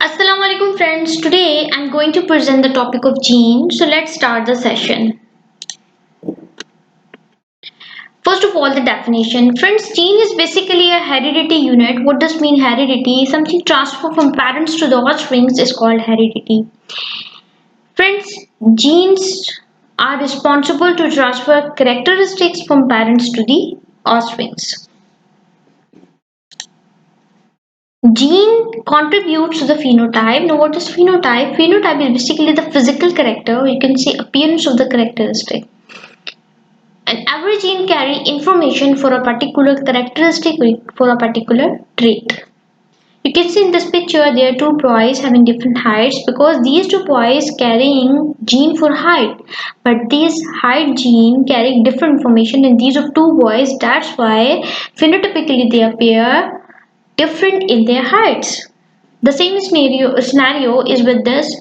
Assalamu alaikum friends. Today I'm going to present the topic of gene. So let's start the session. First of all, the definition. Friends, gene is basically a heredity unit. What does mean heredity? Something transferred from parents to the offsprings is called heredity. Friends, genes are responsible to transfer characteristics from parents to the offsprings. Gene contributes to the phenotype. Now, what is phenotype? Phenotype is basically the physical character, you can say appearance of the characteristic. And every gene carry information for a particular characteristic for a particular trait. You can see in this picture there are two boys having different heights because these two boys carrying gene for height, but this height gene carrying different information in these of two boys. That's why phenotypically they appear different in their heights. The same scenario is with this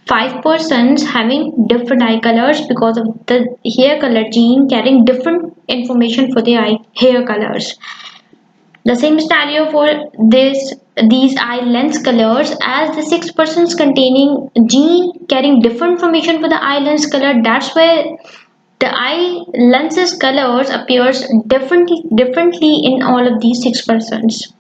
five persons having different eye colors because of the hair color gene carrying different information for their hair colors. The same scenario for these eye lens colors, as the six persons containing gene carrying different information for the eye lens color. That's why the eye lenses colors appears differently in all of these six persons.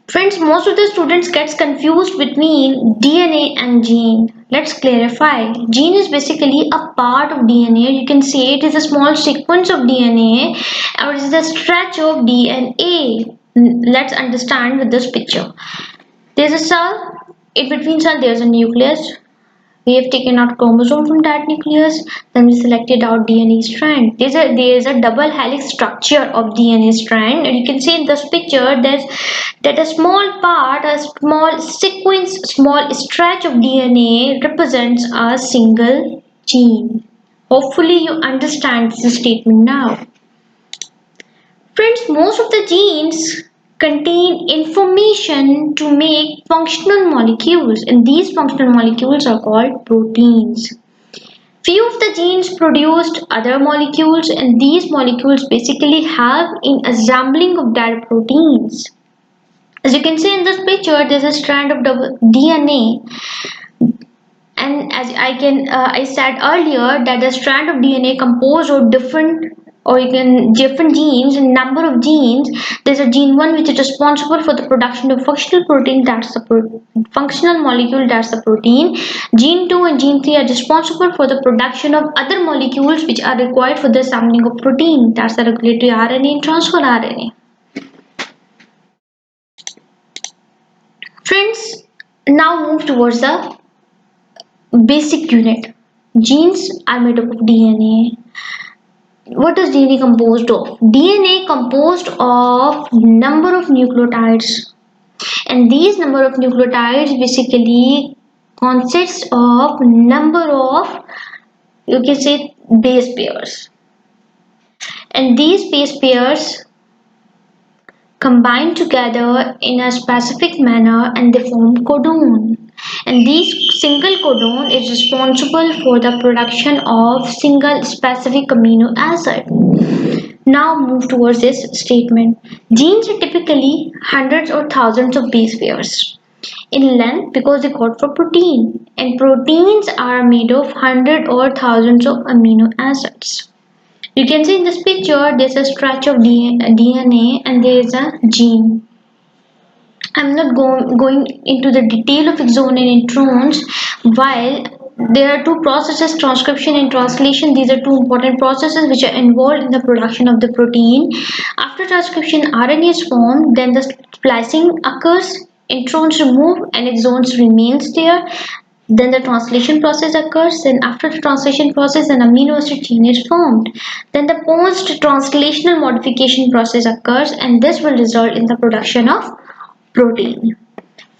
Friends, most of the students gets confused between DNA and gene. Let's clarify. Gene is basically a part of DNA. You can say it is a small sequence of DNA or it is a stretch of DNA. Let's understand with this picture. There's a cell. In between cell, there's a nucleus. We have taken out chromosome from that nucleus, then we selected out DNA strand. There is a double helix structure of DNA strand, and you can see in this picture that a small part, a small sequence, small stretch of DNA represents a single gene. Hopefully you understand this statement now. Friends, most of the genes contain information to make functional molecules, and these functional molecules are called proteins. Few of the genes produced other molecules, and these molecules basically help in assembling of that proteins. As you can see in this picture, there's a strand of DNA, and as I said earlier that the strand of DNA composed of different or you can different genes and number of genes. There's a gene 1 which is responsible for the production of functional protein, that's the functional molecule, that's the protein. Gene 2 and gene 3 are responsible for the production of other molecules which are required for the assembling of protein, that's the regulatory RNA and transfer RNA. Friends, now move towards the basic unit. Genes are made up of DNA. What is DNA composed of? DNA composed of number of nucleotides, and these number of nucleotides basically consists of number of, you can say, base pairs, and these base pairs combine together in a specific manner and they form codon, and this single codon is responsible for the production of single specific amino acid. Now move towards this statement. Genes are typically hundreds or thousands of base pairs in length because they code for protein, and proteins are made of hundred or thousands of amino acids. You can see in this picture there's a stretch of DNA and there is a gene. I'm not going into the detail of exon and introns. While there are two processes, transcription and translation, these are two important processes which are involved in the production of the protein. After transcription, RNA is formed, then the splicing occurs, introns remove and exons remains there. Then the translation process occurs, then after the translation process an amino acid chain is formed. Then the post-translational modification process occurs, and this will result in the production of protein.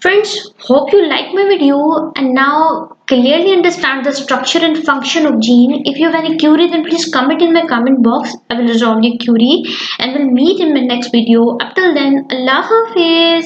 Friends, hope you like my video and now clearly understand the structure and function of gene. If you have any query, then please comment in my comment box. I will resolve your query and we'll meet in my next video. Up till then, Allah Hafiz.